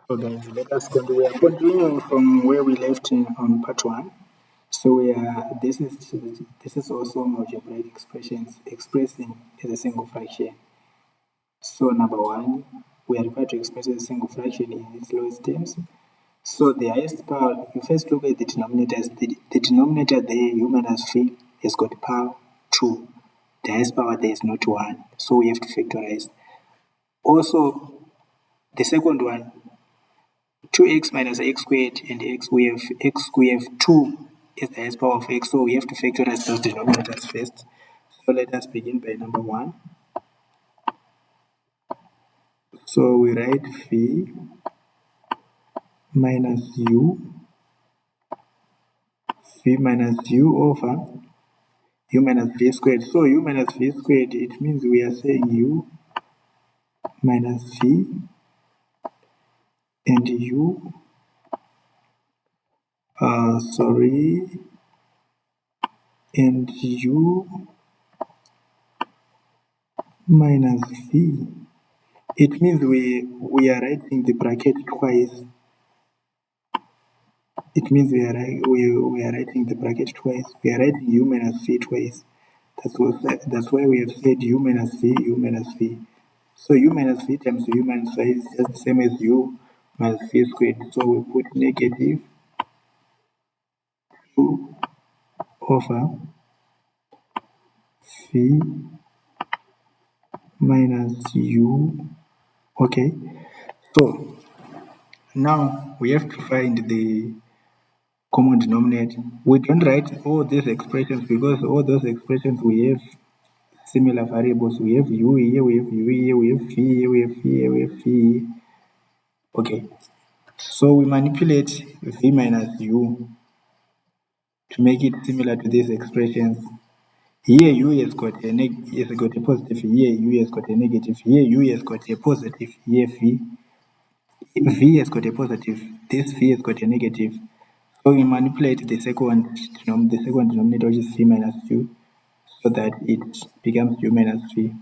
So guys, let us continue. We are continuing from where we left on part one. So we are this is also algebraic expressions expressing as a single fraction. So number one, we are required to express as a single fraction in its lowest terms. So the highest power, you first look at the denominators. The denominator there, u minus 3, has got power 2. The highest power there is not 1. So we have to factorize. Also, the second one, 2x minus x squared and we have 2 is the highest power of x, so we have to factorize those denominators first. So let us begin by number 1. So we write v minus u over u minus v squared. So u minus v squared, it means we are saying u minus v and u and u minus v. It means we are writing the bracket twice. It means we are writing the bracket twice. We are writing u minus v twice. That's why we have said u minus v. So u minus v times u minus v is just the same as u minus v squared. So we put negative 2 over v minus u. Okay, so now we have to find the common denominator. We don't write all these expressions because all those expressions we have similar variables. We have u here, we have u here, we have v here, we have v here, we have v here. Okay, so we manipulate v minus u to make it similar to these expressions. Here u has got a positive, here u has got a negative, here u has got a positive, here v has got a positive, this v has got a negative. So we manipulate the second denominator, which is v minus u, so that it becomes u minus v.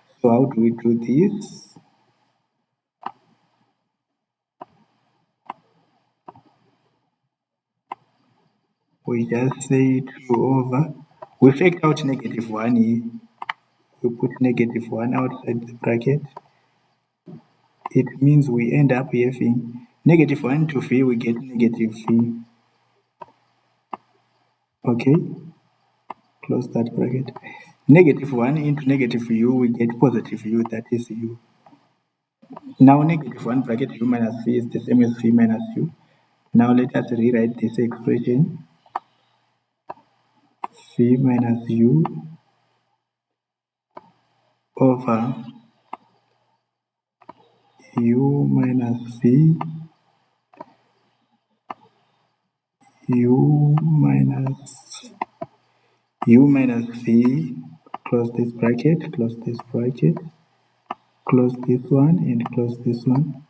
So how do we do this? We just say 2 over, we factor out negative 1 here. We put negative 1 outside the bracket. It means we end up having negative 1 to v, we get negative v. Okay, close that bracket. Negative 1 into negative u, we get positive u, that is u. Now negative 1 bracket u minus v is the same as v minus u. Now let us rewrite this expression. V minus u over u minus v, u minus v, close this bracket, close this bracket, close this one and close this one.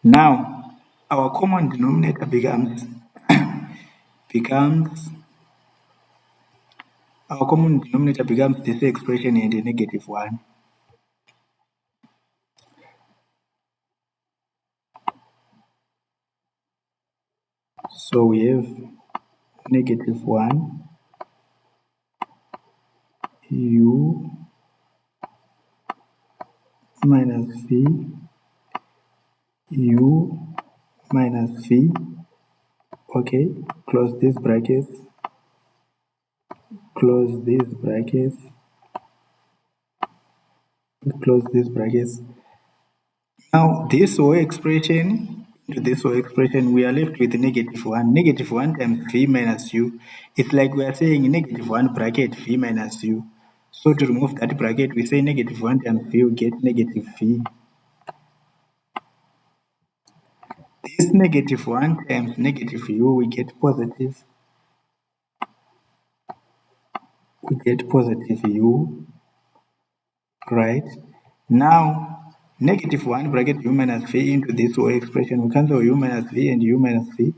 Now our common denominator becomes this expression and a negative 1. So we have negative 1 u minus v, u minus v. Okay, close these brackets, close these brackets, close these brackets. Now this whole expression, we are left with negative 1. Negative 1 times v minus u. It's like we are saying negative 1 bracket v minus u. So to remove that bracket, we say negative 1 times v, we get negative v. This negative 1 times negative u, we get positive. We get positive u, right? Now, negative 1 bracket u minus v into this whole expression, we cancel u minus v and u minus v.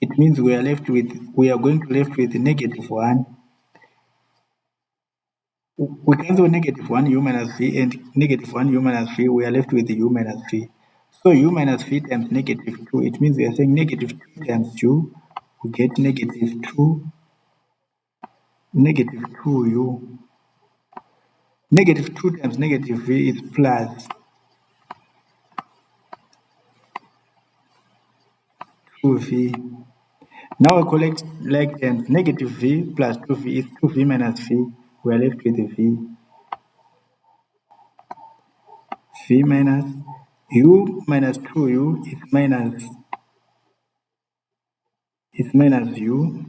It means we are going to left with negative 1. We cancel negative 1 u minus v and negative 1 u minus v, we are left with u minus v. So u minus v times negative 2, it means we are saying negative 2 times u, we get negative 2u. Negative 2 times negative v is plus 2v. Now we collect like terms. Negative v plus 2v is 2v minus v. We are left with the v minus u minus 2u is minus u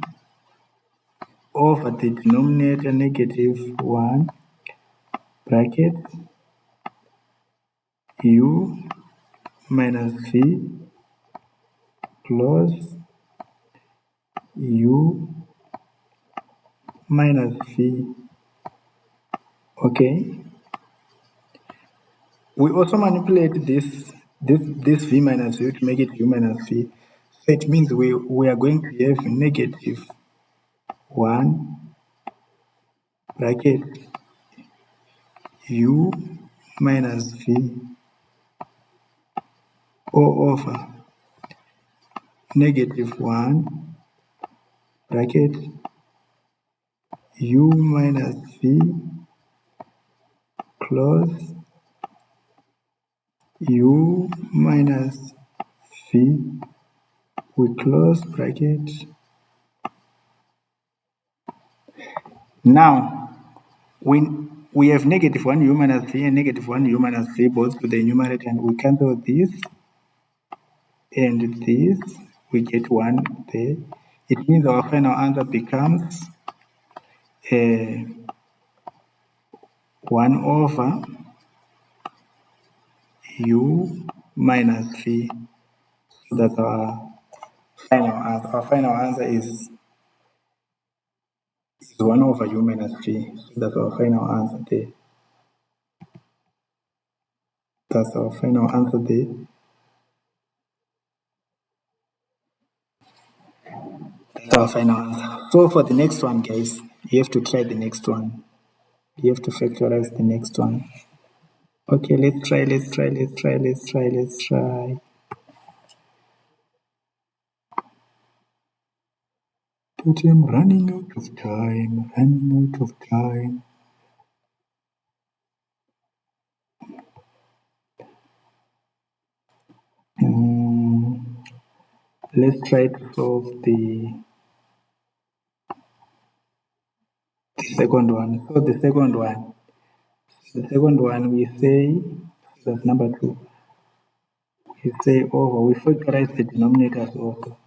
over the denominator negative 1 bracket u minus v plus u minus v. Okay. We also manipulate this v minus u to make it u minus v. So it means we are going to have negative 1 bracket u minus v all over negative 1 bracket u minus v plus u minus v, we close bracket. Now we have negative 1 u minus v and negative 1 u minus v both to the numerator, and we cancel this and this, we get 1 there. It means our final answer becomes 1 over u minus v. So that's our final answer. Our final answer is 1 over u minus v. So that's our final answer there. That's our final answer there. That's our final answer. So for the next one, guys, you have to try the next one. You have to factorize the next one. Okay, let's try. But I'm running out of time. Let's try to solve the second one. So the second one we say, that's number 2. We say over, we factorize the denominators also.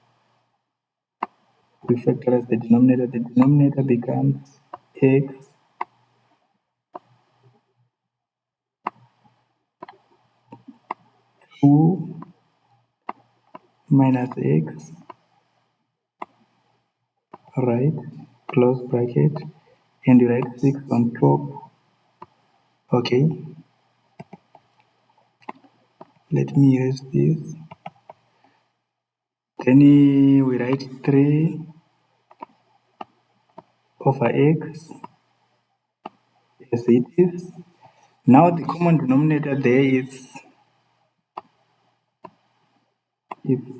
We factorize the denominator. The denominator becomes x two minus x, right, close bracket, and you write 6 on top. Okay, let me erase this. Then we write 3 over x as it is. Now the common denominator there is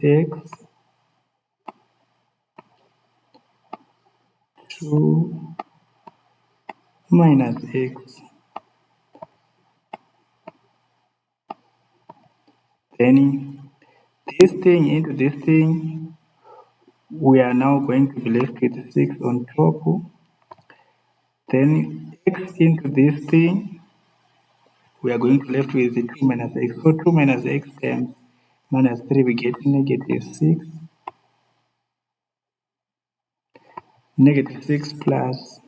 x 2 minus x. Then this thing into this thing, we are now going to be left with 6 on top. Then x into this thing, we are going to left with the 2 minus x. So 2 minus x times minus 3, we get negative 6. Negative 6 plus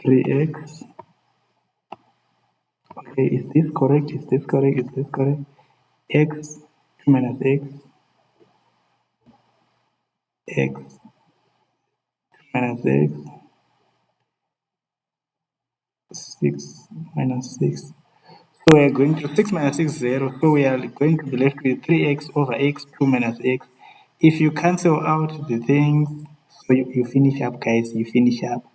3x. Okay, is this correct? X 2 minus x, x 2 minus x, 6 minus 6. So we are going to 6 minus 6 0. So we are going to be left with 3x over x 2 minus x. If you cancel out the things, so you finish up, guys. You finish up.